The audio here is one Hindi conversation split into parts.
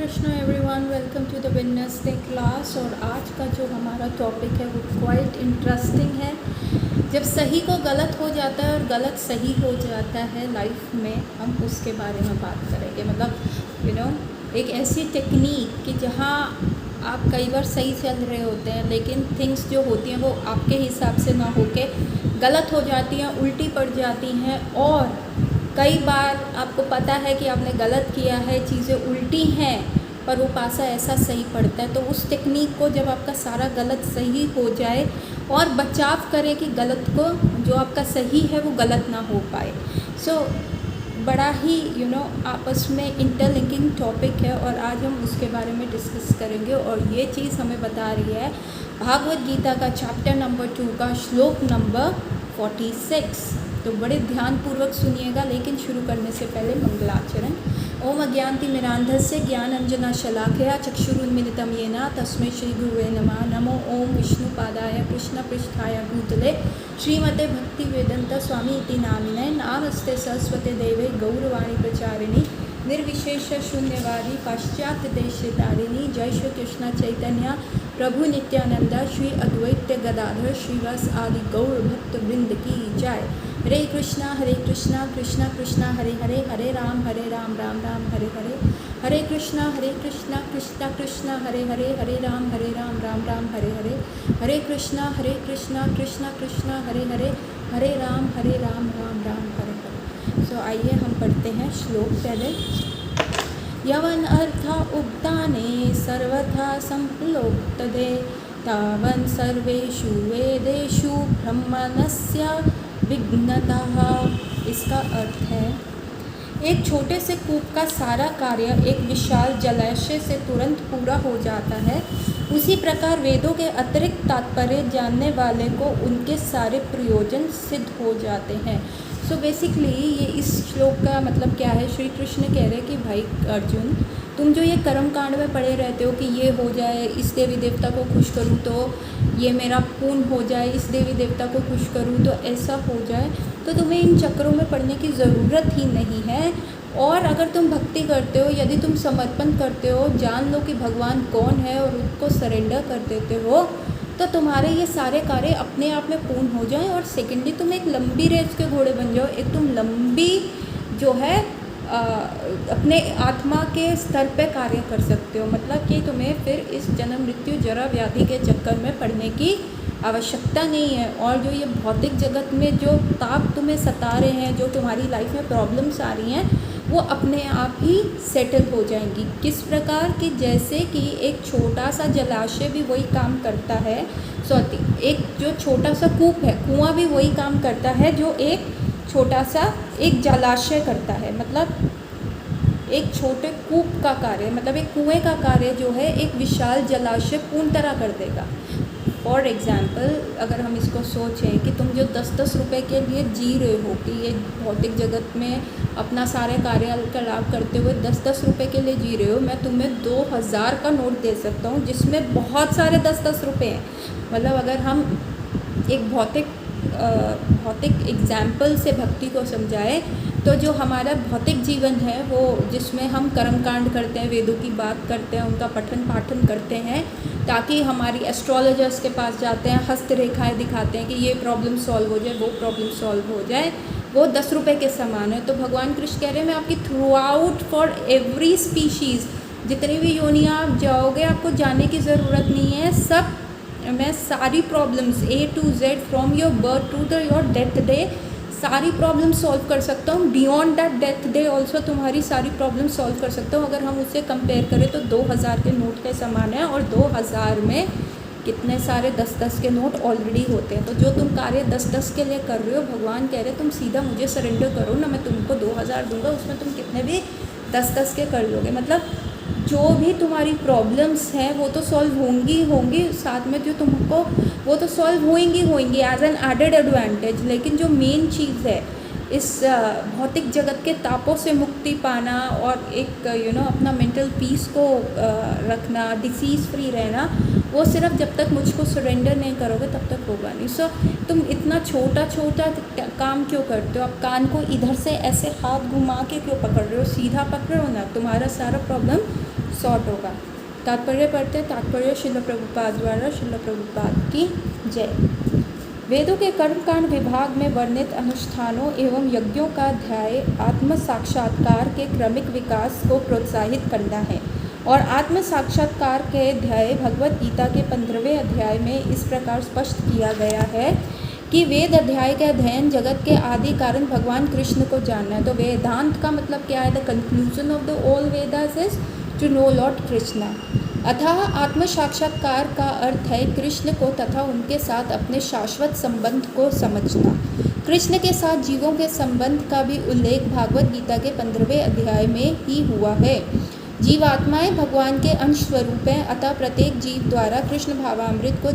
Krishna everyone, welcome to the Wednesday class. और आज का जो हमारा टॉपिक है वो क्वाइट इंटरेस्टिंग है। जब सही को गलत हो जाता है और गलत सही हो जाता है लाइफ में, हम उसके बारे में बात करेंगे। मतलब एक ऐसी टेक्निक कि जहाँ आप कई बार सही चल रहे होते हैं लेकिन थिंग्स जो होती हैं वो आपके हिसाब से ना होके गलत हो जाती हैं, उल्टी पड़ जाती हैं। और कई बार आपको पता है कि आपने गलत किया है, चीज़ें उल्टी हैं, पर वो पासा ऐसा सही पड़ता है। तो उस टेक्निक को जब आपका सारा गलत सही हो जाए और बचाव करें कि गलत को जो आपका सही है वो गलत ना हो पाए। बड़ा ही आपस में इंटरलिंकिंग टॉपिक है और आज हम उसके बारे में डिस्कस करेंगे। और ये चीज़ हमें बता रही है भागवत गीता का चैप्टर नंबर 2 का श्लोक नंबर 46। तो बड़े ध्यानपूर्वक सुनिएगा। लेकिन शुरू करने से पहले मंगलाचरण। ओम अज्ञानतिमिरान्धस्य ज्ञानञ्जनशलाकया चक्षुरुन्मिलितं येन तस्मै श्रीगुरुवे नमः। नमो ओम विष्णुपादाय कृष्णपृष्ठाय भूतले श्रीमते भक्तिवेदांत स्वामी इति नामिने। नमस्ते सरस्वती देवे गौरवाणी प्रचारिणी निर्विशेष शून्यवादी पाश्चात्यदेशतारिणी। जय श्री कृष्ण चैतन्य प्रभु नित्यानंद श्री अद्वैत गदाधर श्रीवास आदि गौर भक्त वृंद की जय। हरे कृष्णा कृष्णा कृष्णा हरे हरे, हरे राम राम राम हरे हरे, हरे कृष्णा कृष्णा कृष्णा हरे हरे, हरे राम राम राम हरे हरे, हरे कृष्णा कृष्णा कृष्णा हरे हरे, हरे राम राम राम हरे हरे। सो आइए हम पढ़ते हैं श्लोक पहले। यवन अर्था उक्ताने सर्वथा संप्लोक्तदे तावन सर्वेषु वेदेषु ब्रह्मणस्य विघ्नतः। इसका अर्थ है, एक छोटे से कूप का सारा कार्य एक विशाल जलाशय से तुरंत पूरा हो जाता है, उसी प्रकार वेदों के अतिरिक्त तात्पर्य जानने वाले को उनके सारे प्रयोजन सिद्ध हो जाते हैं। सो बेसिकली ये इस श्लोक का मतलब क्या है, श्री कृष्ण कह रहे हैं कि भाई अर्जुन, तुम जो ये कर्म कांड में पड़े रहते हो कि ये हो जाए, इस देवी देवता को खुश करूँ तो ये मेरा पूर्ण हो जाए, इस देवी देवता को खुश करूँ तो ऐसा हो जाए, तो तुम्हें इन चक्रों में पड़ने की ज़रूरत ही नहीं है। और अगर तुम भक्ति करते हो, यदि तुम समर्पण करते हो, जान लो कि भगवान कौन है और उनको सरेंडर कर देते हो, तो तुम्हारे ये सारे कार्य अपने आप में पूर्ण हो जाएं। और सेकेंडली तुम एक लंबी रेस के घोड़े बन जाओ, एक तुम लंबी जो है अपने आत्मा के स्तर पे कार्य कर सकते हो। मतलब कि तुम्हें फिर इस जन्म मृत्यु जरा व्याधि के चक्कर में पड़ने की आवश्यकता नहीं है। और जो ये भौतिक जगत में जो ताप तुम्हें सता रहे हैं, जो तुम्हारी लाइफ में प्रॉब्लम्स आ रही हैं, वो अपने आप ही सेटल हो जाएंगी। किस प्रकार कि जैसे कि एक छोटा सा जलाशय भी वही काम करता है, एक जो छोटा सा कूप है, कुआं भी वही काम करता है जो एक छोटा सा एक जलाशय करता है। मतलब एक छोटे कूप का कार्य, मतलब एक कुएं का कार्य जो है एक विशाल जलाशय पूर्ण तरह कर देगा। फॉर एग्ज़ाम्पल, अगर हम इसको सोचें कि तुम जो 10-10 रुपए के लिए जी रहे हो कि ये भौतिक जगत में अपना सारे कार्यकलाप करते हुए 10-10 रुपए के लिए जी रहे हो, मैं तुम्हें 2000 का नोट दे सकता हूँ जिसमें बहुत सारे 10-10 रुपये हैं। मतलब अगर हम एक भौतिक एग्जाम्पल से भक्ति को समझाए तो जो हमारा भौतिक जीवन है वो जिसमें हम कर्मकांड करते हैं, वेदों की बात करते हैं, उनका पठन पाठन करते हैं, ताकि हमारी एस्ट्रोलॉजर्स के पास जाते हैं, हस्तरेखाएं दिखाते हैं कि ये प्रॉब्लम सॉल्व हो जाए, वो प्रॉब्लम सॉल्व हो जाए, वो 10 रुपये के समान है। तो भगवान कृष्ण कह रहे हैं, मैं आपकी through out for every species, जितनी भी योनियाँ आप जाओगे आपको जाने की ज़रूरत नहीं है। सब मैं सारी problems A to Z from your birth to the your death day सारी प्रॉब्लम सॉल्व कर सकता हूँ। Beyond that death day also तुम्हारी सारी प्रॉब्लम सॉल्व कर सकता हूँ। अगर हम उसे कंपेयर करें तो 2000 के नोट के समान है, और 2000 में कितने सारे 10-10 के नोट ऑलरेडी होते हैं। तो जो तुम कार्य 10-10 के लिए कर रहे हो, भगवान कह रहे तुम सीधा मुझे सरेंडर करो ना, मैं तुमको 2000 दूंगा, उसमें तुम कितने भी 10-10 के कर लोगे। मतलब जो भी तुम्हारी प्रॉब्लम्स हैं वो तो सॉल्व होंगी, साथ में जो तुमको वो तो सॉल्व होंगी एज एन एडेड एडवांटेज। लेकिन जो मेन चीज़ है, इस भौतिक जगत के तापों से मुक्ति पाना और एक अपना मेंटल पीस को रखना, डिसीज़ फ्री रहना, वो सिर्फ जब तक मुझको सरेंडर नहीं करोगे तब तक होगा नहीं। सो तुम इतना छोटा छोटा काम क्यों करते हो? आप कान को इधर से ऐसे हाथ घुमा के क्यों पकड़ रहे हो? सीधा पकड़ो ना, तुम्हारा सारा प्रॉब्लम सॉर्ट होगा। तात्पर्य पढ़ते हैं। तात्पर्य श्रील प्रभुपाद द्वारा। श्रील प्रभुपाद की जय। वेदों के कर्मकांड विभाग में वर्णित अनुष्ठानों एवं यज्ञों का ध्याय आत्म साक्षात्कार के क्रमिक विकास को प्रोत्साहित करना है और आत्म साक्षात्कार के ध्याय भगवत गीता के 15वें अध्याय में इस प्रकार स्पष्ट किया गया है कि वेद अध्याय के अध्ययन जगत के आदि कारण भगवान कृष्ण को जानना है। तो वेदांत का मतलब क्या है? The conclusion of the all Vedas is to know Lord Krishna. अतः आत्म साक्षात्कार का अर्थ है कृष्ण को तथा उनके साथ अपने शाश्वत संबंध को समझना। कृष्ण के साथ जीवों के संबंध का भी उल्लेख भागवत गीता के 15वें अध्याय में ही हुआ है। जीवात्माएं भगवान के अंश स्वरूप हैं, अतः प्रत्येक जीव द्वारा कृष्ण भावामृत को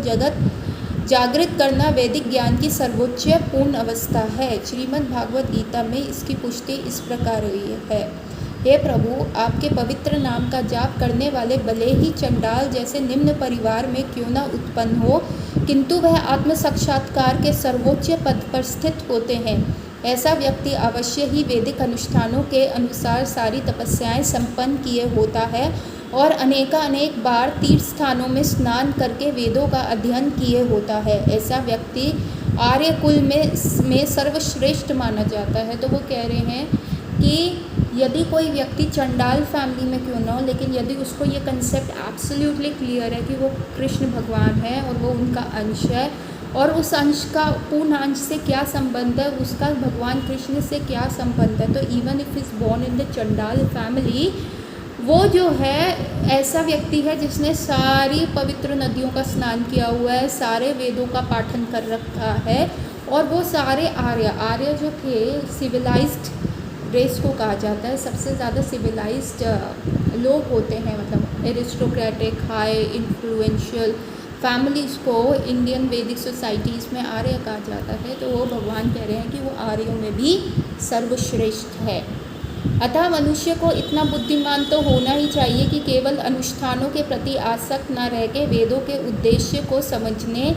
जागृत करना वैदिक ज्ञान की सर्वोच्च पूर्ण अवस्था है। श्रीमद् भागवत गीता में इसकी पुष्टि इस प्रकार हुई है। हे प्रभु, आपके पवित्र नाम का जाप करने वाले भले ही चंडाल जैसे निम्न परिवार में क्यों न उत्पन्न हो, किंतु वह आत्म साक्षात्कार के सर्वोच्च पद पर स्थित होते हैं। ऐसा व्यक्ति अवश्य ही वैदिक अनुष्ठानों के अनुसार सारी तपस्याएं संपन्न किए होता है और अनेक बार तीर्थ स्थानों में स्नान करके वेदों का अध्ययन किए होता है। ऐसा व्यक्ति आर्य कुल में सर्वश्रेष्ठ माना जाता है। तो वो कह रहे हैं कि यदि कोई व्यक्ति चंडाल फैमिली में क्यों ना हो, लेकिन यदि उसको ये कंसेप्ट एब्सोल्युटली क्लियर है कि वो कृष्ण भगवान है और वो उनका अंश है और उस अंश का पूर्ण अंश से क्या संबंध है, उसका भगवान कृष्ण से क्या संबंध है, तो even if is born in the chandal family, वो जो है ऐसा व्यक्ति है जिसने सारी पवित्र नदियों का स्नान किया हुआ है, सारे वेदों का पाठन कर रखा है और वो सारे आर्य जो थे सिविलाइज्ड रेस को कहा जाता है। सबसे ज़्यादा सिविलाइज्ड लोग होते हैं, मतलब एरिस्टोक्रेटिक हाई इन्फ्लुएंशियल फैमिलीज़ को इंडियन वैदिक सोसाइटीज़ में आर्य कहा जाता है। तो वो भगवान कह रहे हैं कि वो आर्यों में भी सर्वश्रेष्ठ है। अतः मनुष्य को इतना बुद्धिमान तो होना ही चाहिए कि केवल अनुष्ठानों के प्रति आसक्त न रह के वेदों के उद्देश्य को समझने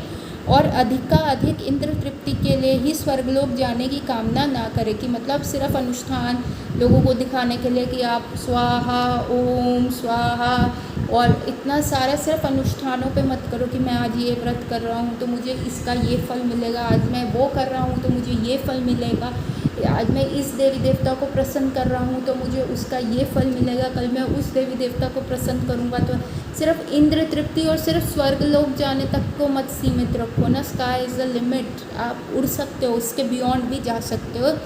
और अधिक इंद्र तृप्ति के लिए ही स्वर्गलोक जाने की कामना ना करे। कि मतलब सिर्फ अनुष्ठान लोगों को दिखाने के लिए कि आप स्वाहा ओम स्वाहा और इतना सारा सिर्फ अनुष्ठानों पे मत करो कि मैं आज ये व्रत कर रहा हूँ तो मुझे इसका ये फल मिलेगा, आज मैं वो कर रहा हूँ तो मुझे ये फल मिलेगा, आज मैं इस देवी देवता को प्रसन्न कर रहा हूँ तो मुझे उसका ये फल मिलेगा, कल मैं उस देवी देवता को प्रसन्न करूँगा। तो सिर्फ इंद्र तृप्ति और सिर्फ स्वर्ग लोक जाने तक को मत सीमित रखो ना। स्काई इज़ द लिमिट, आप उड़ सकते हो, उसके बियॉन्ड भी जा सकते हो।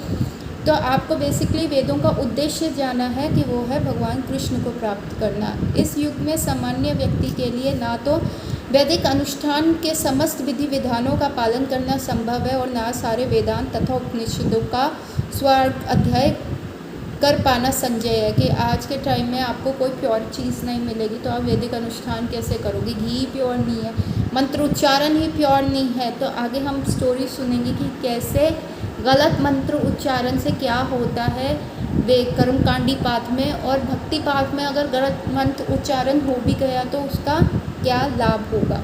तो आपको बेसिकली वेदों का उद्देश्य जाना है कि वो है भगवान कृष्ण को प्राप्त करना। इस युग में सामान्य व्यक्ति के लिए ना तो वैदिक अनुष्ठान के समस्त विधि विधानों का पालन करना संभव है और ना सारे वेदांत तथा उपनिषदों का स्वर्ग अध्ययन कर पाना संजय है। कि आज के टाइम में आपको कोई प्योर चीज़ नहीं मिलेगी तो आप वैदिक अनुष्ठान कैसे करोगे? घी प्योर नहीं है, मंत्र उच्चारण ही प्योर नहीं है। तो आगे हम स्टोरी सुनेंगे कि कैसे गलत मंत्र उच्चारण से क्या होता है वे कर्मकांडी पाठ में, और भक्ति पाठ में अगर गलत मंत्र उच्चारण हो भी गया तो उसका क्या लाभ होगा।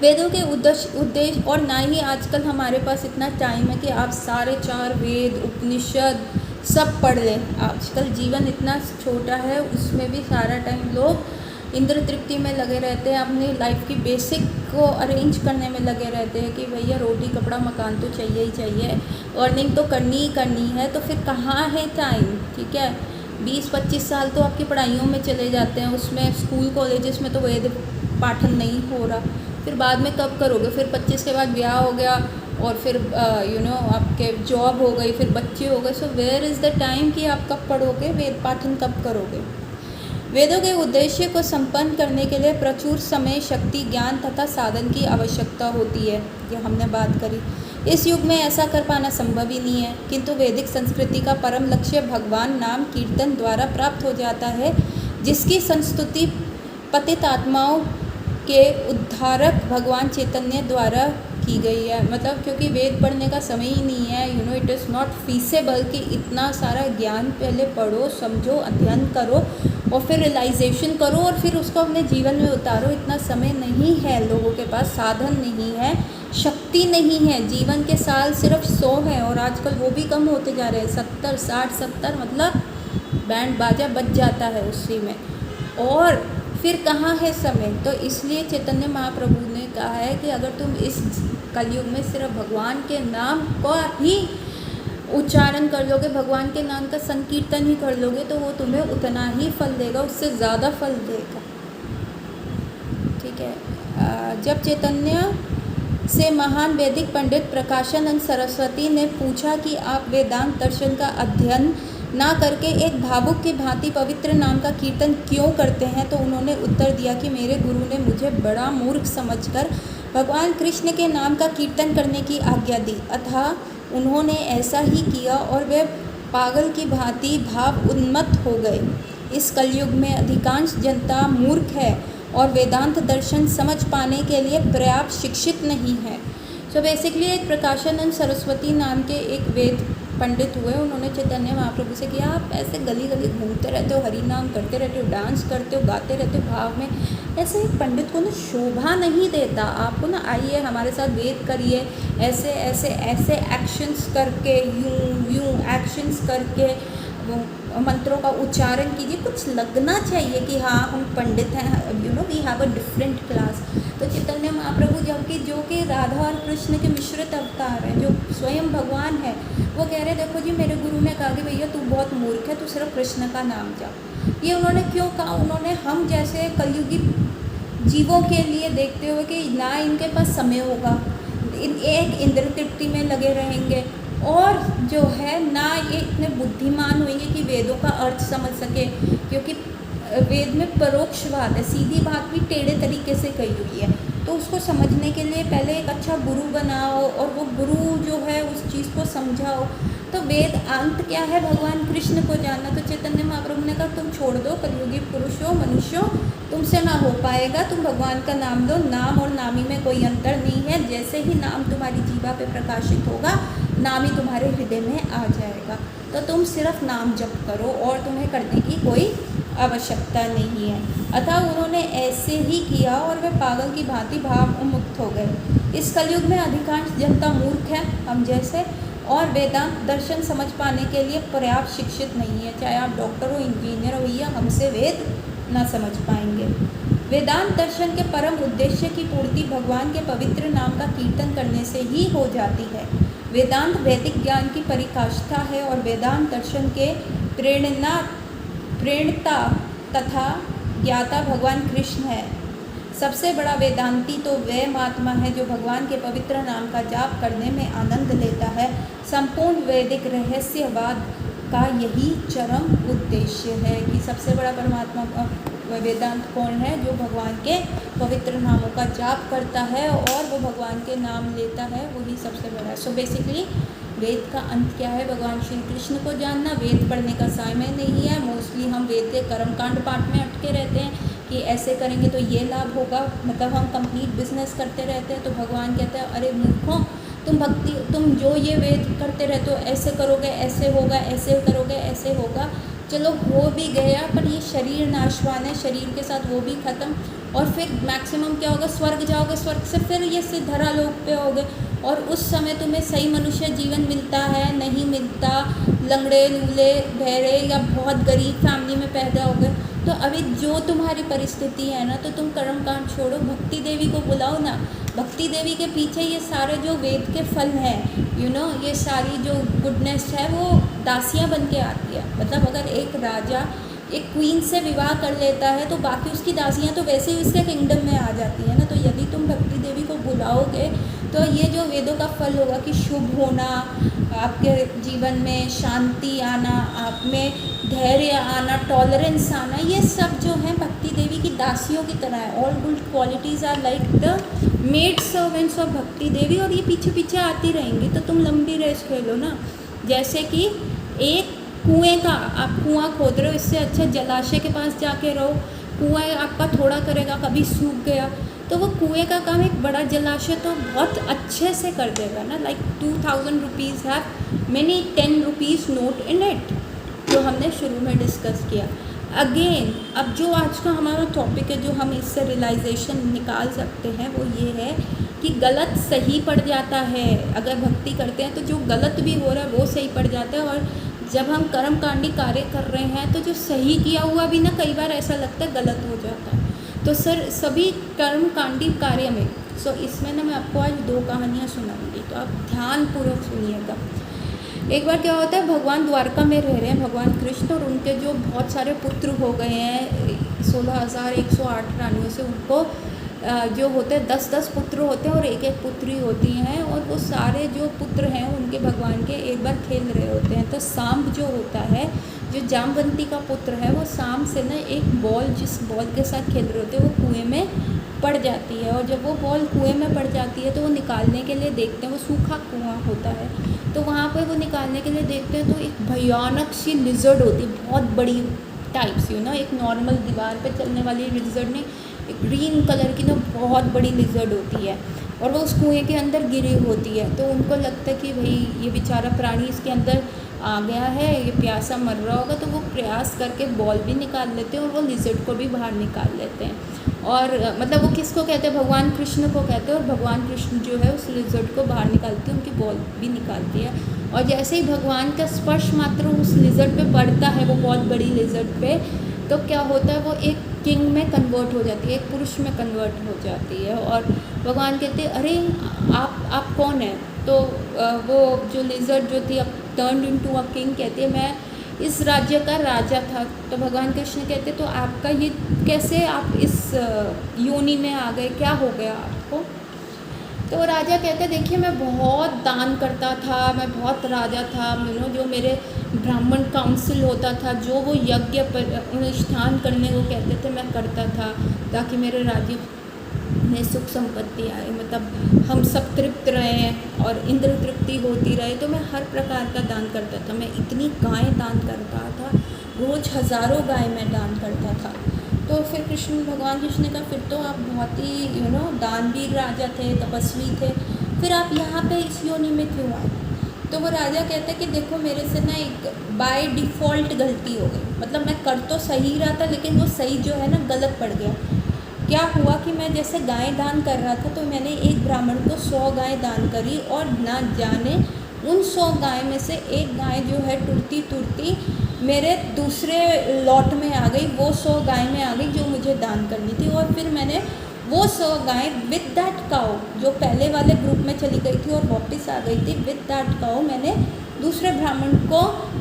वेदों के उद्देश्य और ना ही आजकल हमारे पास इतना टाइम है कि आप सारे 4 वेद उपनिषद सब पढ़ लें। आजकल जीवन इतना छोटा है, उसमें भी सारा टाइम लोग इंद्र तृप्ति में लगे रहते हैं, अपनी लाइफ की बेसिक को अरेंज करने में लगे रहते हैं कि भैया रोटी कपड़ा मकान तो चाहिए ही चाहिए, अर्निंग तो करनी ही करनी है। तो फिर कहाँ है टाइम? ठीक है, 20-25 साल तो आपकी पढ़ाइयों में चले जाते हैं, उसमें स्कूल कॉलेजेस में तो वेद पाठन नहीं हो रहा। फिर बाद में कब करोगे? फिर 25 के बाद ब्याह हो गया और फिर आपके जॉब हो गई, फिर बच्चे हो गए। So where is the time कि आप कब पढ़ोगे, वेद पाठन कब करोगे? वेदों के उद्देश्य को संपन्न करने के लिए प्रचुर समय, शक्ति, ज्ञान तथा साधन की आवश्यकता होती है। ये हमने बात करी। इस युग में ऐसा कर पाना संभव ही नहीं है, किंतु वैदिक संस्कृति का परम लक्ष्य भगवान नाम कीर्तन द्वारा प्राप्त हो जाता है, जिसकी संस्तुति पतित आत्माओं के उद्धारक भगवान चैतन्य द्वारा की गई है। मतलब क्योंकि वेद पढ़ने का समय ही नहीं है, you know, it is not feasible कि इतना सारा ज्ञान पहले पढ़ो, समझो, अध्ययन करो और फिर रियलाइजेशन करो और फिर उसको अपने जीवन में उतारो। इतना समय नहीं है लोगों के पास, साधन नहीं है, शक्ति नहीं है। जीवन के साल सिर्फ 100 है और आजकल वो भी कम होते जा रहे हैं, 70, 60, 70, मतलब बैंड बाजा बज जाता है उसी में, और फिर कहाँ है समय। तो इसलिए चैतन्य महाप्रभु ने कहा है कि अगर तुम इस कलयुग में सिर्फ भगवान के नाम का ही उच्चारण कर लोगे, भगवान के नाम का संकीर्तन ही कर लोगे, तो वो तुम्हें उतना ही फल देगा, उससे ज़्यादा फल देगा। ठीक है। जब चैतन्य से महान वैदिक पंडित प्रकाशानंद सरस्वती ने पूछा कि आप वेदांत दर्शन का अध्ययन ना करके एक भावुक की भांति पवित्र नाम का कीर्तन क्यों करते हैं, तो उन्होंने उत्तर दिया कि मेरे गुरु ने मुझे बड़ा मूर्ख समझकर भगवान कृष्ण के नाम का कीर्तन करने की आज्ञा दी, अतः उन्होंने ऐसा ही किया और वे पागल की भांति भाव उन्मत्त हो गए। इस कलयुग में अधिकांश जनता मूर्ख है और वेदांत दर्शन समझ पाने के लिए पर्याप्त शिक्षित नहीं है। सो बेसिकली एक प्रकाशानंद सरस्वती नाम के एक वेद पंडित हुए, उन्होंने चैतन्य महाप्रभु से किया, आप ऐसे गली गली घूमते रहते हो, हरि नाम करते रहते हो, डांस करते हो, गाते रहते हो भाव में, ऐसे एक पंडित को ना शोभा नहीं देता। आपको ना आइए हमारे साथ वेद करिए, ऐसे ऐसे ऐसे एक्शंस करके, यूं एक्शंस करके मंत्रों का उच्चारण कीजिए, कुछ लगना चाहिए कि हाँ हम पंडित हैं, you know, we have a different class. तो चैतन्य महाप्रभु जबकि जो कि राधा और कृष्ण के मिश्रित अवतार हैं, जो स्वयं भगवान है, वो कह रहे देखो जी मेरे गुरु ने कहा कि भैया तू बहुत मूर्ख है, तू सिर्फ कृष्ण का नाम जाप। ये उन्होंने क्यों कहा? उन्होंने हम जैसे कलयुगी जीवों के लिए देखते हुए कि ना इनके पास समय होगा, एक इंद्र तृप्ति में लगे रहेंगे, और जो है ना ये इतने बुद्धिमान होंगे कि वेदों का अर्थ समझ सके, क्योंकि वेद में परोक्षवाद है, सीधी बात भी टेढ़े तरीके से कही हुई है। तो उसको समझने के लिए पहले एक अच्छा गुरु बनाओ और वो गुरु जो है उस चीज़ को समझाओ। तो वेद अंत क्या है? भगवान कृष्ण को जानना। तो चैतन्य महाप्रभु ने कहा तुम छोड़ दो, कलयुगी पुरुषों मनुष्यों, तुमसे ना हो पाएगा, तुम भगवान का नाम लो। नाम और नामी में कोई अंतर नहीं है, जैसे ही नाम तुम्हारी जीवा पे प्रकाशित होगा, नाम ही तुम्हारे हृदय में आ जाएगा। तो तुम सिर्फ नाम जप करो और तुम्हें करने की कोई आवश्यकता नहीं है। अतः उन्होंने ऐसे ही किया और वे पागल की भांति भाव उन्मुक्त हो गए। इस कलयुग में अधिकांश जनता मूर्ख है, हम जैसे, और वेदांत दर्शन समझ पाने के लिए पर्याप्त शिक्षित नहीं है। चाहे आप डॉक्टर हो, इंजीनियर हो, भैया हमसे वेद ना समझ पाएंगे। वेदांत दर्शन के परम उद्देश्य की पूर्ति भगवान के पवित्र नाम का कीर्तन करने से ही हो जाती है। वेदांत वैदिक ज्ञान की परिकाष्ठा है और वेदांत दर्शन के प्रेरणता तथा ज्ञाता भगवान कृष्ण है। सबसे बड़ा वेदांती तो वह महात्मा है जो भगवान के पवित्र नाम का जाप करने में आनंद लेता है। संपूर्ण वैदिक रहस्यवाद का यही चरम उद्देश्य है कि सबसे बड़ा परमात्मा वेदांत कौन है? जो भगवान के पवित्र नामों का जाप करता है और वो भगवान के नाम लेता है, वही सबसे बड़ा है। सो बेसिकली वेद का अंत क्या है? भगवान श्री कृष्ण को जानना। वेद पढ़ने का समय नहीं है। मोस्टली हम वेद के कर्मकांड पाठ में अटके रहते हैं कि ऐसे करेंगे तो ये लाभ होगा, मतलब हम कंप्लीट बिजनेस करते रहते हैं। तो भगवान कहते हैं अरे मूर्खों, तुम जो ये वेद करते रहते हो, ऐसे करोगे ऐसे होगा, ऐसे करोगे ऐसे होगा। चलो हो भी गया, पर ये शरीर नाशवान है, शरीर के साथ वो भी ख़त्म, और फिर मैक्सिमम क्या होगा? स्वर्ग जाओगे, स्वर्ग से फिर ये सिद्धरा लोक पे होगे, और उस समय तुम्हें सही मनुष्य जीवन मिलता है नहीं मिलता, लंगड़े लूले बहरे या बहुत गरीब फैमिली में पैदा हो गए। तो अभी जो तुम्हारी परिस्थिति है ना, तो तुम कर्मकांड छोड़ो, भक्ति देवी को बुलाओ ना। भक्ति देवी के पीछे ये सारे जो वेद के फल हैं, यू नो, ये सारी जो गुडनेस है वो दासियाँ बन के आती है। मतलब अगर एक राजा एक क्वीन से विवाह कर लेता है तो बाकी उसकी दासियाँ तो वैसे ही उसके किंगडम में आ जाती है ना। तो यदि तुम भक्ति देवी को बुलाओगे तो ये जो वेदों का फल होगा कि शुभ होना, आपके जीवन में शांति आना, आप में धैर्य आना, टॉलरेंस आना, ये सब जो है भक्ति देवी की दासियों की तरह है। All good qualities are like the maid servants of Bhakti Devi, और ये पीछे पीछे आती रहेंगी। तो तुम लंबी रेस खेलो ना। जैसे कि एक कुएं का आप कुआं खोद रहे हो, इससे अच्छा जलाशय के पास जाके रहो। कुआं आपका थोड़ा करेगा, कभी सूख गया तो वो कुएँ का काम एक बड़ा जलाशय तो बहुत अच्छे से कर देगा ना। Like 2000 rupees have many 10 rupees note in it, जो हमने शुरू में डिस्कस किया। अगेन अब जो आज का हमारा टॉपिक है, जो हम इससे रियलाइजेशन निकाल सकते हैं, वो ये है कि गलत सही पड़ जाता है। अगर भक्ति करते हैं तो जो गलत भी हो रहा है वो सही पड़ जाता है, और जब हम कर्मकांडी कार्य कर रहे हैं तो जो सही किया हुआ भी ना कई बार ऐसा लगता है गलत हो जाता है। तो सर सभी कर्मकांडी कार्य में इसमें ना मैं आपको आज 2 कहानियाँ सुनाऊंगी, तो आप ध्यानपूर्वक सुनिएगा। एक बार क्या होता है, भगवान द्वारका में रह रहे हैं भगवान कृष्ण, और उनके जो बहुत सारे पुत्र हो गए हैं 16,108 रानियों से, उनको जो होते हैं 10-10 पुत्र होते हैं और एक एक पुत्री होती हैं, और वो सारे जो पुत्र हैं उनके भगवान के एक बार खेल रहे होते हैं। तो सांब जो होता है, जो जामवंती का पुत्र है, वो सांब से ना एक बॉल, जिस बॉल के साथ खेल रहे होते हैं, वो कुएं में पड़ जाती है। और जब वो बॉल कुएं में पड़ जाती है तो वो निकालने के लिए देखते हैं, वो सूखा कुआं होता है, तो वहाँ पर वो निकालने के लिए देखते हैं तो एक भयानक सी लिजर्ड होती है, बहुत बड़ी टाइप्स, एक नॉर्मल दीवार पे चलने वाली लिजर्ड नहीं, एक ग्रीन कलर की ना बहुत बड़ी लिजर्ड होती है, और वो उस कुएं के अंदर गिरी होती है। तो उनको लगता है कि भाई ये बेचारा प्राणी इसके अंदर आ गया है, ये प्यासा मर रहा होगा, तो वो प्रयास करके बॉल भी निकाल लेते हैं और वो लिजर्ड को भी बाहर निकाल लेते हैं। और मतलब वो किसको कहते हैं, भगवान कृष्ण को कहते हैं, और भगवान कृष्ण जो है उस लिजर्ड को बाहर निकालते हैं, उनकी बॉल भी निकालती है। और जैसे ही भगवान का स्पर्श मात्र उस लिजर्ड पे पड़ता है, वो बहुत बड़ी लिजर्ड पे, तो क्या होता है, वो एक किंग में कन्वर्ट हो जाती है, एक पुरुष में कन्वर्ट हो जाती है। और भगवान कहते हैं अरे आप कौन हैं? तो वो जो लिजर्ड जो थी अब टर्न इनटू अ किंग, कहती है मैं इस राज्य का राजा था। तो भगवान कृष्ण कहते तो आपका ये कैसे, आप इस योनि में आ गए, क्या हो गया आपको? तो वो राजा कहते देखिए मैं बहुत दान करता था, मैं बहुत राजा था, जो मेरे ब्राह्मण काउंसिल होता था, जो वो यज्ञ पर अनुष्ठान करने को कहते थे मैं करता था, ताकि मेरे राज्य में सुख संपत्ति आए, मतलब हम सब तृप्त रहें और इंद्र तृप्ति होती रहे। तो मैं हर प्रकार का दान करता था, मैं इतनी गायें दान करता था, रोज़ हज़ारों गाय मैं दान करता था। तो फिर भगवान कृष्ण ने कहा फिर तो आप बहुत ही दानवीर राजा थे, तपस्वी थे, फिर आप यहाँ पे इस योनि में क्यों आए? तो वो राजा कहता है कि देखो मेरे से ना एक बाय डिफ़ॉल्ट गलती हो गई, मतलब मैं कर तो सही रहा था लेकिन वो सही जो है ना गलत पड़ गया। क्या हुआ कि मैं जैसे गाय दान कर रहा था, तो मैंने एक ब्राह्मण को 100 गाय दान करी, और ना जाने उन 100 गाय में से एक गाय जो है टूटती टूटती मेरे दूसरे लॉट में आ गई, वो 100 गाय में आ गई जो मुझे दान करनी थी। और फिर मैंने वो 100 गाय विद दैट काउ जो पहले वाले ग्रुप में चली गई थी और वापस आ गई थी, विद दैट काउ मैंने दूसरे ब्राह्मण को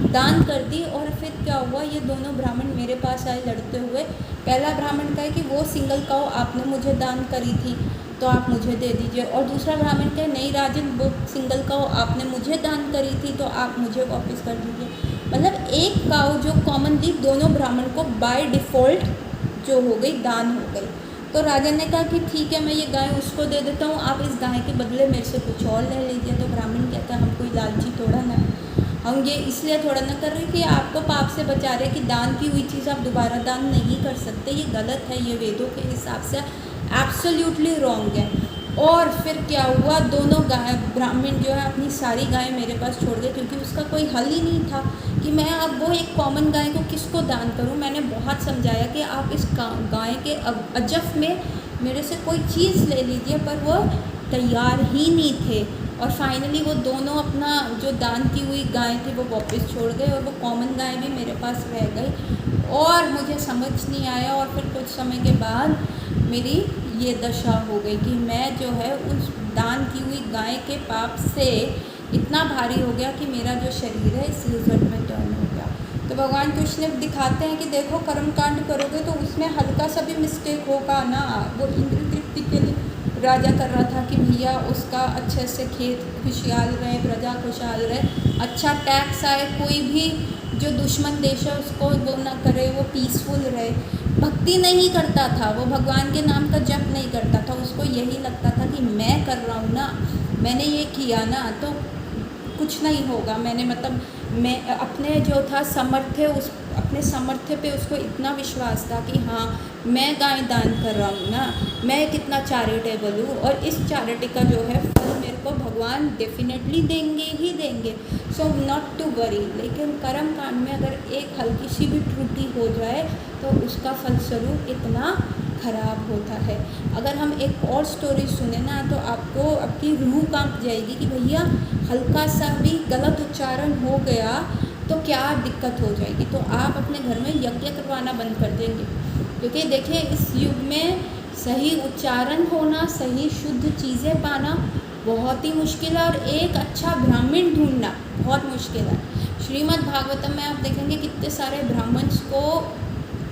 दान कर दी। और फिर क्या हुआ, ये दोनों ब्राह्मण मेरे पास आए लड़ते हुए। पहला ब्राह्मण कहे कि वो सिंगल काउ आपने मुझे दान करी थी तो आप मुझे दे दीजिए, और दूसरा ब्राह्मण कहे नहीं राजन, वो सिंगल काउ आपने मुझे दान करी थी तो आप मुझे वापस कर दीजिए। मतलब एक काउ जो कॉमनली दोनों ब्राह्मण को बाय डिफ़ॉल्ट जो हो गई, दान हो गई। तो राजा ने कहा कि ठीक है मैं ये गाय उसको दे देता हूँ, आप इस गाय के बदले मेरे से कुछ और ले लीजिए। तो ब्राह्मण कहता हम कोई लालची थोड़ा ना, हम ये इसलिए थोड़ा ना कर रहे कि आपको पाप से बचा रहे कि दान की हुई चीज़ आप दोबारा दान नहीं कर सकते, ये गलत है, ये वेदों के हिसाब से एब्सोल्युटली रॉन्ग है। और फिर क्या हुआ, दोनों गाय ब्राह्मण जो है अपनी सारी गाय मेरे पास छोड़ गए, क्योंकि उसका कोई हल ही नहीं था कि मैं अब वो एक कॉमन गाय को किसको दान करूं। मैंने बहुत समझाया कि आप इस गाय के अजफ में मेरे से कोई चीज़ ले लीजिए, पर वो तैयार ही नहीं थे। और फाइनली वो दोनों अपना जो दान की हुई गाय थी वो वापस छोड़ गए, और वो कॉमन गाय भी मेरे पास रह गई। और मुझे समझ नहीं आया, और फिर कुछ समय के बाद मेरी ये दशा हो गई कि मैं जो है उस दान की हुई गाय के पाप से इतना भारी हो गया कि मेरा जो शरीर है इस लिजर्ड में टर्न हो गया। तो भगवान कृष्ण दिखाते हैं कि देखो कर्मकांड करोगे तो उसमें हल्का सा भी मिस्टेक होगा ना। वो इंद्र तृप्ति के लिए राजा कर रहा था कि भैया उसका अच्छे से खेत खुशहाल रहे, प्रजा खुशहाल रहे, अच्छा टैक्स आए, कोई भी जो दुश्मन देश है उसको वो ना करे, वो पीसफुल रहे। भक्ति नहीं करता था, वो भगवान के नाम का जप नहीं करता था, उसको यही लगता था कि मैं कर रहा हूँ ना, मैंने ये किया ना तो कुछ नहीं होगा, मैंने मतलब मैं अपने जो था सामर्थ्य, उस अपने सामर्थ्य पे उसको इतना विश्वास था कि हाँ मैं गाय दान कर रहा हूँ ना, मैं कितना चैरिटेबल हूँ और इस चैरिटी का जो है फल मेरे को भगवान डेफिनेटली देंगे ही देंगे। So not to worry. लेकिन कर्म कांड में अगर एक हल्की सी भी त्रुटि हो जाए तो उसका फलस्वरूप इतना ख़राब होता है। अगर हम एक और स्टोरी सुने ना तो आपको आपकी रूह कांप जाएगी कि भैया हल्का सा भी गलत उच्चारण हो गया तो क्या दिक्कत हो जाएगी। तो आप अपने घर में यज्ञ करवाना बंद कर देंगे, क्योंकि देखिए इस युग में सही उच्चारण होना, सही शुद्ध चीज़ें पाना बहुत ही मुश्किल है और एक अच्छा ब्राह्मण ढूंढना बहुत मुश्किल है। श्रीमद् भागवतम में आप देखेंगे कितने सारे ब्राह्मण्स को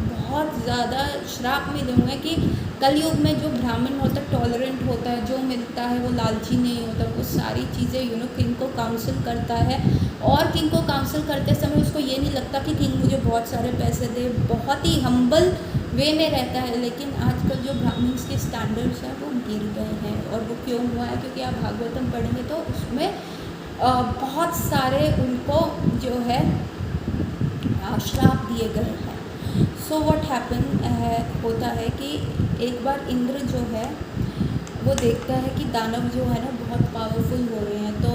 बहुत ज़्यादा श्राप मिले हुए हैं कि कलयुग में जो ब्राह्मण होता है टॉलरेंट होता है, जो मिलता है वो लालची नहीं होता, वो सारी चीज़ें किंग को काउंसिल करता है और किंग को काउंसिल करते समय उसको ये नहीं लगता कि किंग मुझे बहुत सारे पैसे दे, बहुत ही हम्बल वे में रहता है। लेकिन आजकल जो ब्राह्मण्स के स्टैंडर्ड्स हैं वो गिर गए हैं और वो क्यों हुआ है, क्योंकि आप भागवतम पढ़ेंगे तो उसमें बहुत सारे उनको जो है श्राप दिए गए हैं। सो व्हाट हैपन होता है कि एक बार इंद्र जो है वो देखता है कि दानव जो है ना बहुत पावरफुल हो रहे हैं, तो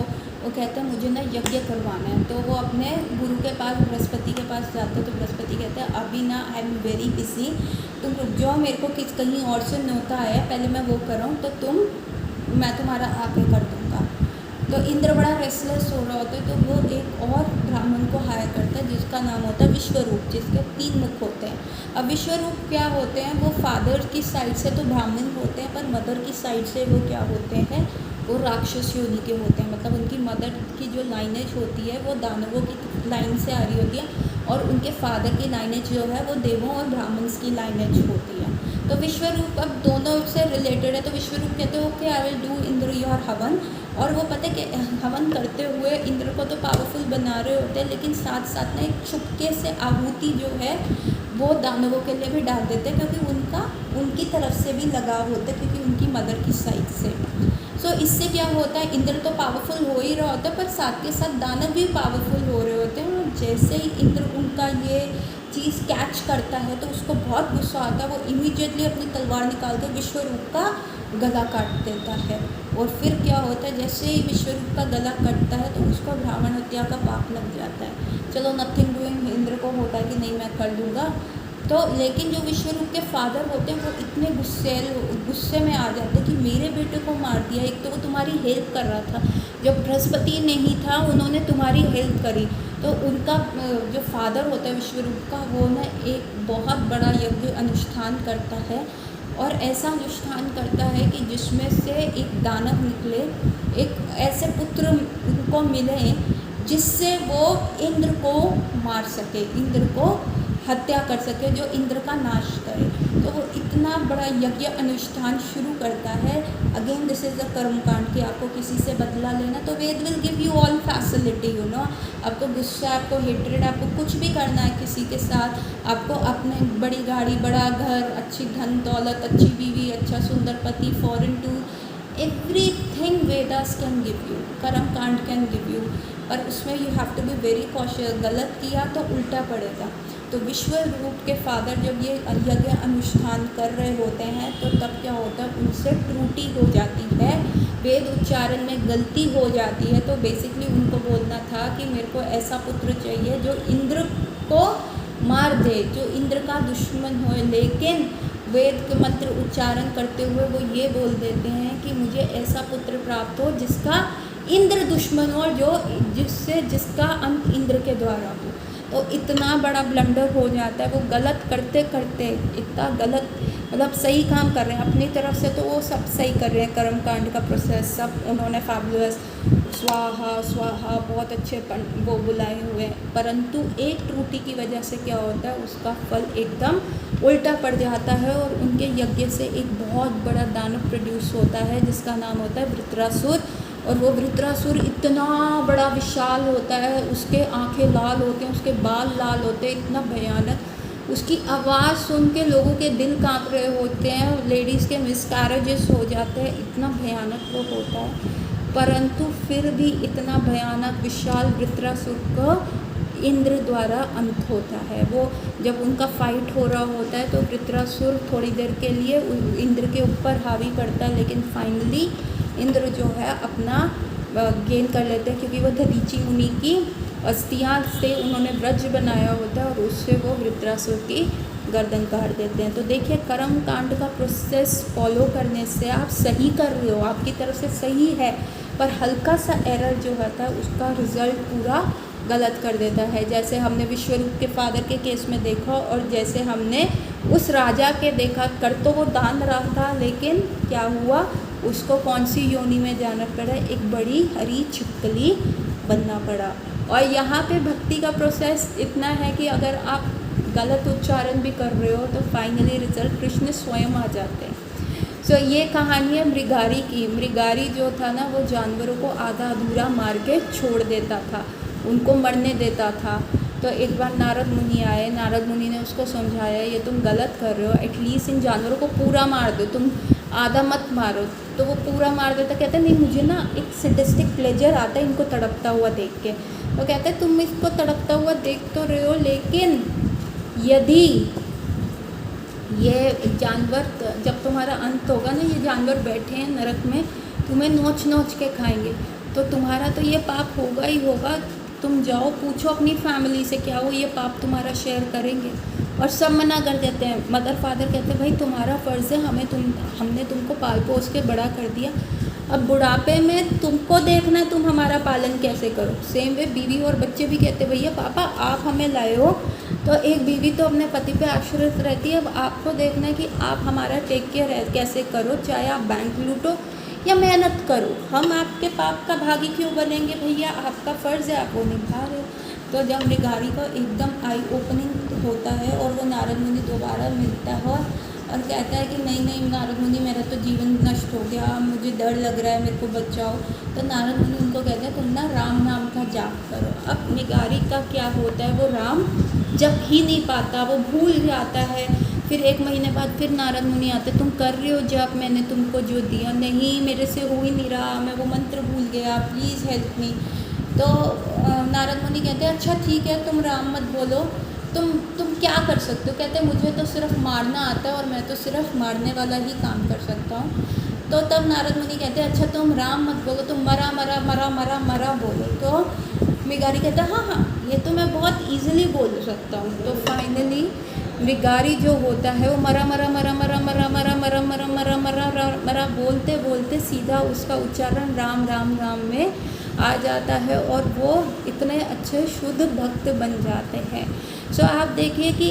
वो कहते हैं मुझे ना यज्ञ करवाना है। तो वो अपने गुरु के पास बृहस्पति के पास जाते हैं, तो बृहस्पति कहते हैं अभी ना आई एम वेरी बिजी, तुम रुक जाओ, मेरे को कहीं और से न्योता है, पहले मैं वो कराऊँ तो मैं तुम्हारा आके कर दूँगा। तो इंद्र बड़ा रेस्टलेस हो रहा होता है, तो वो एक और ब्राह्मण को हायर करता है जिसका नाम होता है विश्वरूप, जिसके 3 मुख होते हैं। अब विश्वरूप क्या होते हैं, वो फादर की साइड से तो ब्राह्मण होते हैं, पर मदर की साइड से वो क्या होते हैं, वो राक्षस योनि के होते हैं। मतलब उनकी मदर की जो लाइनेज होती है वो दानवों की लाइन से आ रही होती है और उनके फादर की लाइनेज जो है वो देवों और ब्राह्मण्स की लाइनेज होती है। तो विश्वरूप अब दोनों से रिलेटेड है। तो विश्वरूप कहते हैं okay I will do Indra your हवन, और वो पता है कि हवन करते हुए इंद्र को तो पावरफुल बना रहे होते हैं, लेकिन साथ साथ में एक चुपके से आहुति जो है वो दानवों के लिए भी डाल देते हैं, क्योंकि उनकी तरफ से भी लगाव होता है, क्योंकि उनकी मदर की साइड से। सो इससे क्या होता है, इंद्र तो पावरफुल हो ही रहा होता है पर साथ के साथ दानव भी पावरफुल हो रहे होते हैं। और जैसे ही इंद्र उनका ये चीज़ कैच करता है तो उसको बहुत गुस्सा आता है, वो इमीडिएटली अपनी तलवार निकाल कर विश्वरूप का गला काट देता है। और फिर क्या होता है, जैसे ही विश्वरूप का गला कटता है तो उसको ब्राह्मण हत्या का पाप लग जाता है। चलो नथिंग डूइंग, इंद्र को होता है कि नहीं मैं कर दूँगा। तो लेकिन जो विश्वरूप के फादर होते हैं वो इतने गुस्से में आ जाते हैं कि मेरे बेटे को मार दिया, एक तो वो तुम्हारी हेल्प कर रहा था, जब बृहस्पति नहीं था उन्होंने तुम्हारी हेल्प करी। तो उनका जो फादर होता है विश्वरूप का, वो ना एक बहुत बड़ा यज्ञ अनुष्ठान करता है और ऐसा अनुष्ठान करता है कि जिसमें से एक दानव निकले, एक ऐसे पुत्र उनको मिले जिससे वो इंद्र को मार सके, इंद्र को हत्या कर सके, जो इंद्र का नाश करे। तो वो इतना बड़ा यज्ञ अनुष्ठान शुरू करता है। अगेन दिस इज़ द कर्मकांड कि आपको किसी से बदला लेना, तो we'd will give you all facility, आपको गुस्सा, आपको हेट्रेड, आपको कुछ भी करना है किसी के साथ, आपको अपने बड़ी गाड़ी, बड़ा घर, अच्छी धन दौलत, अच्छी बीवी, अच्छा सुंदर पति, foreign tour, everything Vedas can give you, karmakanda can give you. पर उसमें you have to be very cautious, गलत किया तो उल्टा पड़ेगा। तो विश्वरूप के फादर जब ये यज्ञ अनुष्ठान कर रहे होते हैं तो तब क्या होता है, उनसे त्रुटि हो जाती है, वेद उच्चारण में गलती हो जाती है। तो बेसिकली उनको बोलना था कि मेरे को ऐसा पुत्र चाहिए जो इंद्र को मार दे, जो इंद्र का दुश्मन हो। लेकिन वेद के मंत्र उच्चारण करते हुए वो ये बोल देते हैं कि मुझे ऐसा पुत्र प्राप्त हो जिसका इंद्र दुश्मन हो, जिसका अंत इंद्र के द्वारा हो। तो इतना बड़ा ब्लंडर हो जाता है, वो गलत करते करते इतना गलत, मतलब सही काम कर रहे हैं अपनी तरफ से, तो वो सब सही कर रहे हैं, कर्मकांड का प्रोसेस सब उन्होंने फैबुलस स्वाहा स्वाहा बहुत अच्छे वो बुलाए हुए हैं, परंतु एक त्रुटि की वजह से क्या होता है, उसका फल एकदम उल्टा पड़ जाता है और उनके यज्ञ से एक बहुत बड़ा दानव प्रोड्यूस होता है जिसका नाम होता है वृत्रासुर। और वो वृत्रासुर इतना बड़ा विशाल होता है, उसके आंखें लाल होते हैं, उसके बाल लाल होते हैं, इतना भयानक, उसकी आवाज़ सुन के लोगों के दिल कांप रहे होते हैं, लेडीज़ के मिसकैरेजेस हो जाते हैं, इतना भयानक वो होता है। परंतु फिर भी इतना भयानक विशाल वृत्रासुर का इंद्र द्वारा अंत होता है। वो जब उनका फाइट हो रहा होता है तो वृत्रासुर थोड़ी देर के लिए इंद्र के ऊपर हावी पड़ता है, लेकिन फाइनली इंद्र जो है अपना गेन कर लेते हैं, क्योंकि वो दधीचि मुनि की अस्थियाँ से उन्होंने वज्र बनाया होता है और उससे वो वृत्रासुर की गर्दन काट देते हैं। तो देखिए, कर्म कांड का प्रोसेस फॉलो करने से आप सही कर रहे हो, आपकी तरफ से सही है, पर हल्का सा एरर जो होता है उसका रिजल्ट पूरा गलत कर देता है। जैसे हमने विश्वरूप के फादर के केस में देखा, और जैसे हमने उस राजा के देखा, कर तो वो दान रहा था, लेकिन क्या हुआ, उसको कौन सी योनि में जाना पड़ा, एक बड़ी हरी छिपकली बनना पड़ा। और यहाँ पे भक्ति का प्रोसेस इतना है कि अगर आप गलत उच्चारण भी कर रहे हो तो फाइनली रिजल्ट कृष्ण स्वयं आ जाते हैं। सो ये कहानी है मृगारी की। मृगारी जो था ना, वो जानवरों को आधा अधूरा मार के छोड़ देता था, उनको मरने देता था। तो एक बार नारद मुनि आए, नारद मुनि ने उसको समझाया, ये तुम गलत कर रहे हो, एटलीस्ट इन जानवरों को पूरा मार दो, तुम आधा मत मारो। तो वो पूरा मार देता, कहते नहीं मुझे ना एक सैडिस्टिक प्लेजर आता है इनको तड़पता हुआ देख के। तो कहते तुम इसको तड़पता हुआ देख तो रहे हो, लेकिन यदि ये जानवर, जब तुम्हारा अंत होगा ना, ये जानवर बैठे हैं नरक में, तुम्हें नोच नोच के खाएंगे, तो तुम्हारा तो ये पाप होगा ही होगा। तुम जाओ पूछो अपनी फैमिली से, क्या वो ये पाप तुम्हारा शेयर करेंगे। और सब मना कर देते हैं। मदर फादर कहते हैं भाई तुम्हारा फ़र्ज़ है, हमने तुमको पाल पोस के बड़ा कर दिया, अब बुढ़ापे में तुमको देखना है तुम हमारा पालन कैसे करो। सेम वे बीवी और बच्चे भी कहते भैया पापा आप हमें लाए हो, तो एक बीवी तो अपने पति पे आश्रित रहती है, अब आपको देखना है कि आप हमारा टेक केयर कैसे करो, चाहे आप बैंक लूटो या मेहनत करो, हम आपके पाप का भागी क्यों बनेंगे भैया, आपका फ़र्ज़ है, आप वो निभा रहे हो। तो जब मृगारी का एकदम आई ओपनिंग होता है और वो नारद मुनि दोबारा मिलता है और कहता है कि नहीं नहीं नारद मुनि मेरा तो जीवन नष्ट हो गया, मुझे डर लग रहा है, मेरे को बचाओ। तो नारद मुनि उनको कहते हैं तुम ना राम नाम का जाप करो। अब मृगारी का क्या होता है, वो राम जप ही नहीं पाता, वो भूल जाता है। फिर 1 महीने बाद फिर नारद मुनि आते, तुम कर रहे हो जप, मैंने तुमको जो दिया, नहीं मेरे से हो ही नहीं रहा, मैं वो मंत्र भूल गया, प्लीज़ हेल्प मी। तो नारद मुनि कहते हैं अच्छा ठीक है तुम राम मत बोलो, तुम क्या कर सकते हो। कहते हैं मुझे तो सिर्फ मारना आता है और मैं तो सिर्फ मारने वाला ही काम कर सकता हूँ। तो तब नारद मुनि कहते हैं अच्छा तुम राम मत बोलो, तुम मरा मरा मरा मरा मरा बोलो। तो मृगारी कहता है हाँ हाँ ये तो मैं बहुत ईजिली बोल सकता हूँ। तो फाइनली मृगारी जो होता है वो मरा मरा मरा मरा मरा मरा मरा मरा मरा मरा मरा बोलते बोलते सीधा उसका उच्चारण राम राम राम में आ जाता है और वो इतने अच्छे शुद्ध भक्त बन जाते हैं। सो आप देखिए कि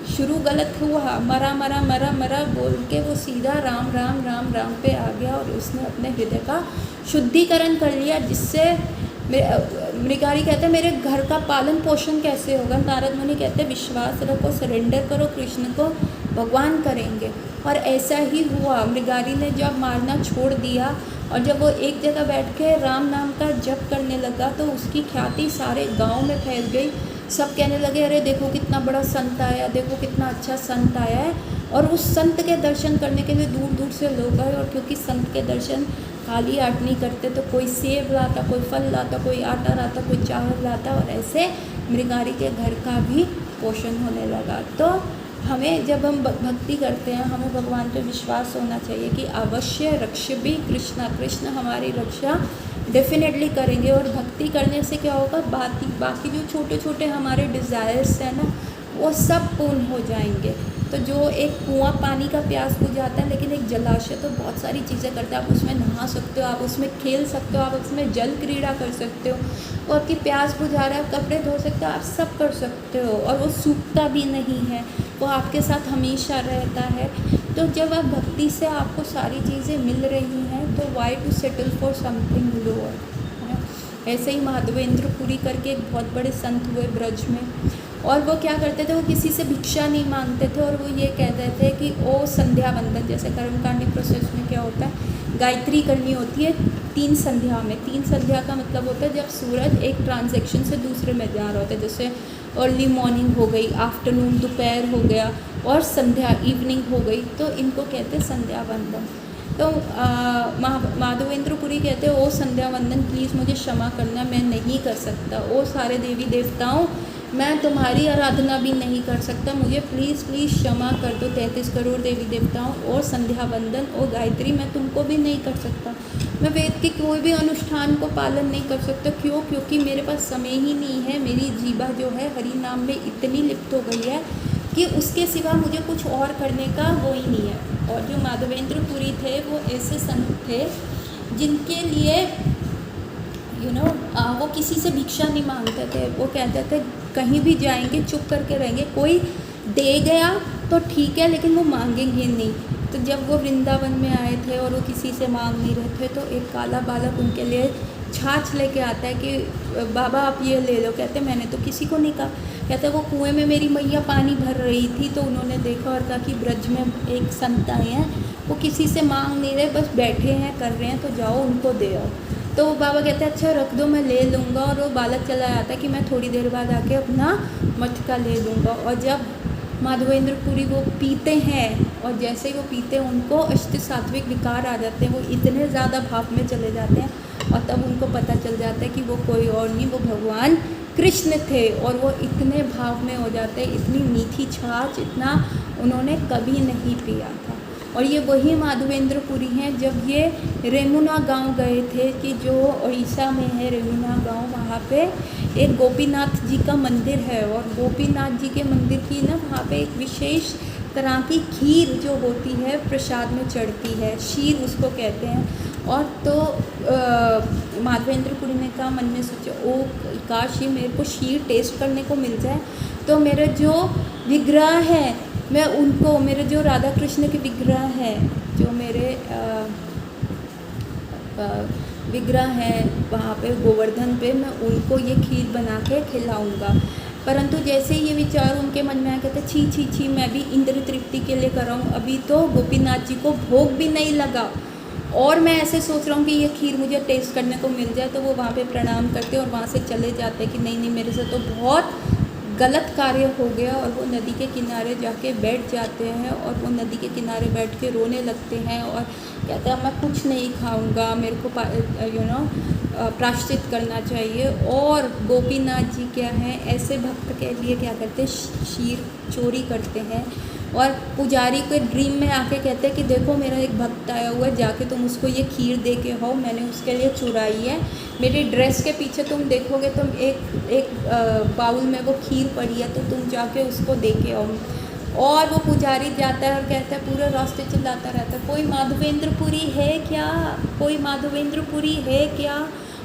शुरू गलत हुआ, मरा मरा मरा मरा बोल के वो सीधा राम राम राम राम पे आ गया और उसने अपने हृदय का शुद्धिकरण कर लिया, जिससे मृगारी कहते हैं मेरे घर का पालन पोषण कैसे होगा। नारद मुनि कहते हैं विश्वास रखो, सरेंडर करो, कृष्ण को भगवान करेंगे। और ऐसा ही हुआ, मृगारी ने जब मारना छोड़ दिया और जब वो एक जगह बैठ के राम नाम का जप करने लगा तो उसकी ख्याति सारे गांव में फैल गई। सब कहने लगे अरे देखो कितना बड़ा संत आया, देखो कितना अच्छा संत आया है। और उस संत के दर्शन करने के लिए दूर दूर से लोग आए, और क्योंकि संत के दर्शन खाली आट नहीं करते तो कोई सेब लाता, कोई फल लाता, कोई आटा लाता, कोई चावल लाता, और ऐसे मृगारी के घर का भी पोषण होने लगा। तो हमें जब हम भक्ति करते हैं हमें भगवान पे विश्वास होना चाहिए कि अवश्य रक्षभी कृष्णा, कृष्ण हमारी रक्षा डेफिनेटली करेंगे। और भक्ति करने से क्या होगा, बाकी जो छोटे छोटे हमारे डिज़ायर्स हैं ना वो सब पूर्ण हो जाएंगे। तो जो एक कुआं पानी का प्यास बुझाता है, लेकिन एक जलाशय तो बहुत सारी चीज़ें करता है। आप उसमें नहा सकते हो, आप उसमें खेल सकते हो, आप उसमें जल क्रीड़ा कर सकते हो, वो आपकी प्यास बुझा रहा है, आप कपड़े धो सकते हो, आप सब कर सकते हो, और वो सूखता भी नहीं है, वो आपके साथ हमेशा रहता है। तो जब आप भक्ति से आपको सारी चीज़ें मिल रही हैं तो why to settle for something lower. ऐसे ही महादेवेंद्रपुरी करके एक बहुत बड़े संत हुए ब्रज में, और वो क्या करते थे, वो किसी से भिक्षा नहीं मांगते थे, और वो ये कहते थे कि ओ संध्या वंदन, जैसे कर्मकांडी प्रोसेस में क्या होता है, गायत्री करनी होती है 3 संध्या में। 3 संध्या का मतलब होता है जब सूरज एक ट्रांजैक्शन से दूसरे में जा रहा होता है, जैसे अर्ली मॉर्निंग हो गई, आफ्टरनून दोपहर हो गया, और संध्या इवनिंग हो गई, तो इनको कहते हैं संध्या वंदन। तो माधवेंद्रपुरी कहते ओ संध्या वंदन प्लीज़ मुझे क्षमा करना, मैं नहीं कर सकता। ओ सारे देवी देवताओं, मैं तुम्हारी आराधना भी नहीं कर सकता, मुझे प्लीज़ प्लीज़ क्षमा कर दो 33 करोड़ देवी देवताओं। और संध्या वंदन और गायत्री मैं तुमको भी नहीं कर सकता, मैं वेद के कोई भी अनुष्ठान को पालन नहीं कर सकता। क्यों? क्योंकि मेरे पास समय ही नहीं है। मेरी जीवा जो है हरि नाम में इतनी लिप्त हो गई है कि उसके सिवा मुझे कुछ और करने का वो ही नहीं है। और जो माधवेंद्रपुरी थे वो ऐसे संत थे जिनके लिए वो किसी से भिक्षा नहीं मांगते थे। वो कहते थे कहीं भी जाएंगे चुप करके रहेंगे, कोई दे गया तो ठीक है लेकिन वो मांगेंगे नहीं। तो जब वो वृंदावन में आए थे और वो किसी से मांग नहीं रहे थे तो एक काला बालक उनके लिए छाछ लेके आता है कि बाबा आप ये ले लो। कहते मैंने तो किसी को नहीं कहा। कहते वो कुएं में मेरी मैया पानी भर रही थी तो उन्होंने देखा और कहा कि ब्रज में एक संत आए हैं, वो किसी से मांग नहीं रहे, बस बैठे हैं कर रहे हैं, तो जाओ उनको दे आओ। तो वो बाबा कहते हैं अच्छा रख दो मैं ले लूँगा। और वो बालक चला जाता है कि मैं थोड़ी देर बाद आके अपना मटका ले लूँगा। और जब माधवेंद्रपुरी वो पीते हैं और जैसे ही वो पीते हैं उनको अष्ट सात्विक विकार आ जाते हैं, वो इतने ज़्यादा भाव में चले जाते हैं और तब उनको पता चल जाता है कि वो कोई और नहीं, वो भगवान कृष्ण थे। और वो इतने भाव में हो जाते हैं, इतनी मीठी छाछ इतना उन्होंने कभी नहीं पिया था। और ये वही माधवेंद्रपुरी हैं जब ये रेमुना गांव गए थे कि जो उड़ीसा में है रेमुना गांव, वहाँ पे एक गोपीनाथ जी का मंदिर है। और गोपीनाथ जी के मंदिर की ना वहाँ पे एक विशेष तरह की खीर जो होती है प्रसाद में चढ़ती है, शीर उसको कहते हैं। और तो माधवेंद्रपुरी ने कहा मन में सोचा ओ काश ये मेरे को शीर टेस्ट करने को मिल जाए तो मेरे जो विग्रह है मैं उनको, मेरे जो राधा कृष्ण के विग्रह हैं, जो मेरे विग्रह हैं वहाँ पे गोवर्धन पे, मैं उनको ये खीर बना के खिलाऊँगा। परंतु जैसे ये विचार उनके मन में आया कहते छी छी छी मैं भी इंद्र तृप्ति के लिए कर रहा हूँ, अभी तो गोपीनाथ जी को भोग भी नहीं लगा और मैं ऐसे सोच रहा हूँ कि ये खीर मुझे टेस्ट करने को मिल जाए। तो वो वहाँ पे प्रणाम करते और वहाँ से चले जाते कि नहीं नहीं मेरे से तो बहुत गलत कार्य हो गया। और वो नदी के किनारे जाके बैठ जाते हैं और वो नदी के किनारे बैठ के रोने लगते हैं और कहते हैं मैं कुछ नहीं खाऊंगा, मेरे को प्रायश्चित करना चाहिए। और गोपीनाथ जी क्या हैं, ऐसे भक्त के लिए क्या करते हैं, शीर चोरी करते हैं और पुजारी के ड्रीम में आके कहते हैं कि देखो मेरा एक भक्त आया हुआ है, जाके तुम उसको ये खीर दे के आओ, मैंने उसके लिए चुराई है। मेरी ड्रेस के पीछे तुम देखोगे तुम एक बाउल में वो खीर पड़ी है, तो तुम जाके उसको दे के आओ। और वो पुजारी जाता है और कहता है पूरे रास्ते चिल्लाता रहता है कोई माधवेंद्रपुरी है क्या, कोई माधवेंद्रपुरी है क्या।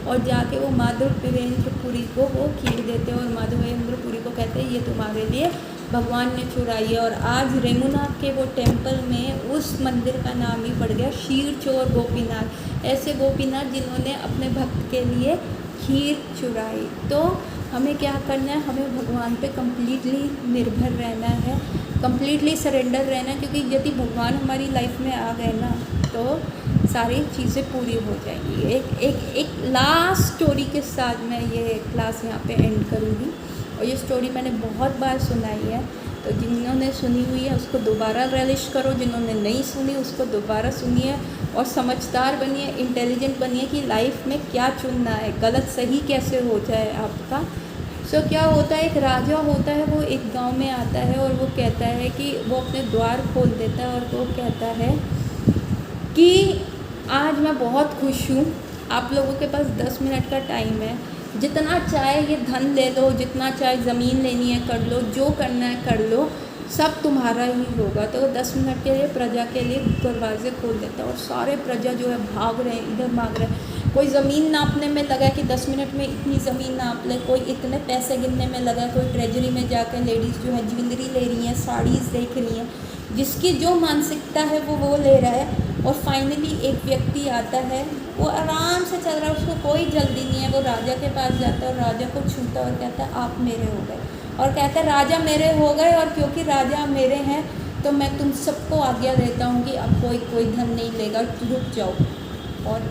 और जाके वो माधवेंद्रपुरी को वो खीर देते हैं और माधवेंद्रपुरी को कहते हैं ये तुम्हारे लिए भगवान ने चुराई है। और आज रेमुना के वो टेम्पल में उस मंदिर का नाम ही पड़ गया क्षीर चोर गोपीनाथ, ऐसे गोपीनाथ जिन्होंने अपने भक्त के लिए खीर चुराई। तो हमें क्या करना है, हमें भगवान पे कम्प्लीटली निर्भर रहना है, कम्प्लीटली सरेंडर रहना है, क्योंकि यदि भगवान हमारी लाइफ में आ गए ना तो सारी चीज़ें पूरी हो जाएंगी। एक लास्ट स्टोरी के साथ मैं ये क्लास यहाँ पे एंड करूँगी। और ये स्टोरी मैंने बहुत बार सुनाई है, तो जिन्होंने सुनी हुई है उसको दोबारा रिलिश करो, जिन्होंने नहीं सुनी उसको दोबारा सुनिए और समझदार बनिए, इंटेलिजेंट बनिए कि लाइफ में क्या चुनना है, गलत सही कैसे हो जाए आपका। सो क्या होता है, एक राजा होता है, वो एक गांव में आता है और वो कहता है कि वो अपने द्वार खोल देता है और वो कहता है कि आज मैं बहुत खुश हूँ, आप लोगों के पास 10 मिनट का टाइम है, जितना चाहे ये धन ले लो, जितना चाहे ज़मीन लेनी है कर लो, जो करना है कर लो, सब तुम्हारा ही होगा। तो वो 10 मिनट के लिए प्रजा के लिए दरवाजे खोल देता है और सारे प्रजा जो है भाग रहे हैं, इधर भाग रहे हैं। कोई ज़मीन नापने में लगा कि 10 मिनट में इतनी ज़मीन नाप ले, कोई इतने पैसे गिनने में लगा, कोई ट्रेजरी में जाकर लेडीज़ जो है ज्वेलरी ले रही हैं, साड़ीज़ देख रही हैं, जिसकी जो मानसिकता है वो ले रहा है। और फाइनली एक व्यक्ति आता है, वो आराम से चल रहा है, उसको कोई जल्दी नहीं है, वो राजा के पास जाता है और राजा को छूता और कहता है आप मेरे हो गए। और कहता है राजा मेरे हो गए और क्योंकि राजा मेरे हैं तो मैं तुम सबको आज्ञा देता हूँ कि अब कोई धन नहीं लेगा, रुक जाओ। और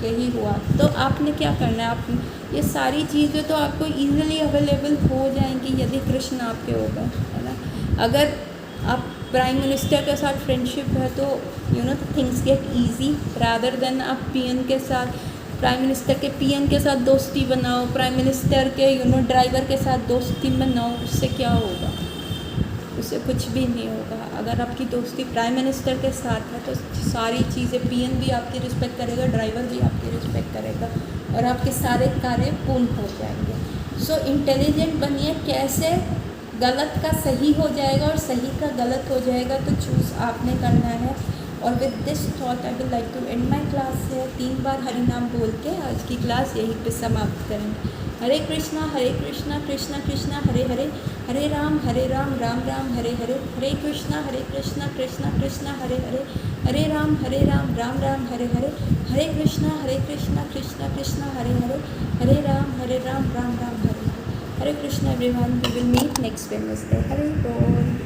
यही हुआ। तो आपने क्या करना है, आप ये सारी चीज़ें तो आपको ईज़िली अवेलेबल हो जाएंगी यदि कृष्ण आपके हो गए, है ना। अगर आप प्राइम मिनिस्टर के साथ फ्रेंडशिप है तो things get easy, rather than आप पीएन के साथ, प्राइम मिनिस्टर के पीएन के साथ दोस्ती बनाओ, प्राइम मिनिस्टर के ड्राइवर के साथ दोस्ती बनाओ, उससे क्या होगा? उससे कुछ भी नहीं होगा। अगर आपकी दोस्ती प्राइम मिनिस्टर के साथ है तो सारी चीज़ें, पीएन भी आपकी रिस्पेक्ट करेगा, ड्राइवर भी आपकी रिस्पेक्ट करेगा और आपके सारे कार्य पूर्ण हो जाएंगे। सो इंटेलिजेंट बनिए। कैसे गलत का सही हो जाएगा और सही का गलत हो जाएगा तो चूज़ आपने करना है। और with this thought I will like to end my class है। 3 बार हरि नाम बोल के आज की क्लास यहीं पे समाप्त करेंगे। हरे कृष्णा कृष्णा कृष्णा हरे हरे, हरे राम राम राम हरे हरे, हरे कृष्णा कृष्णा कृष्णा हरे हरे, हरे राम राम राम हरे हरे, हरे कृष्णा कृष्णा कृष्णा हरे हरे, हरे Ram Ram Ram Hare Hare. Hare Krishna everyone, we will meet next Wednesday. Hare Bol.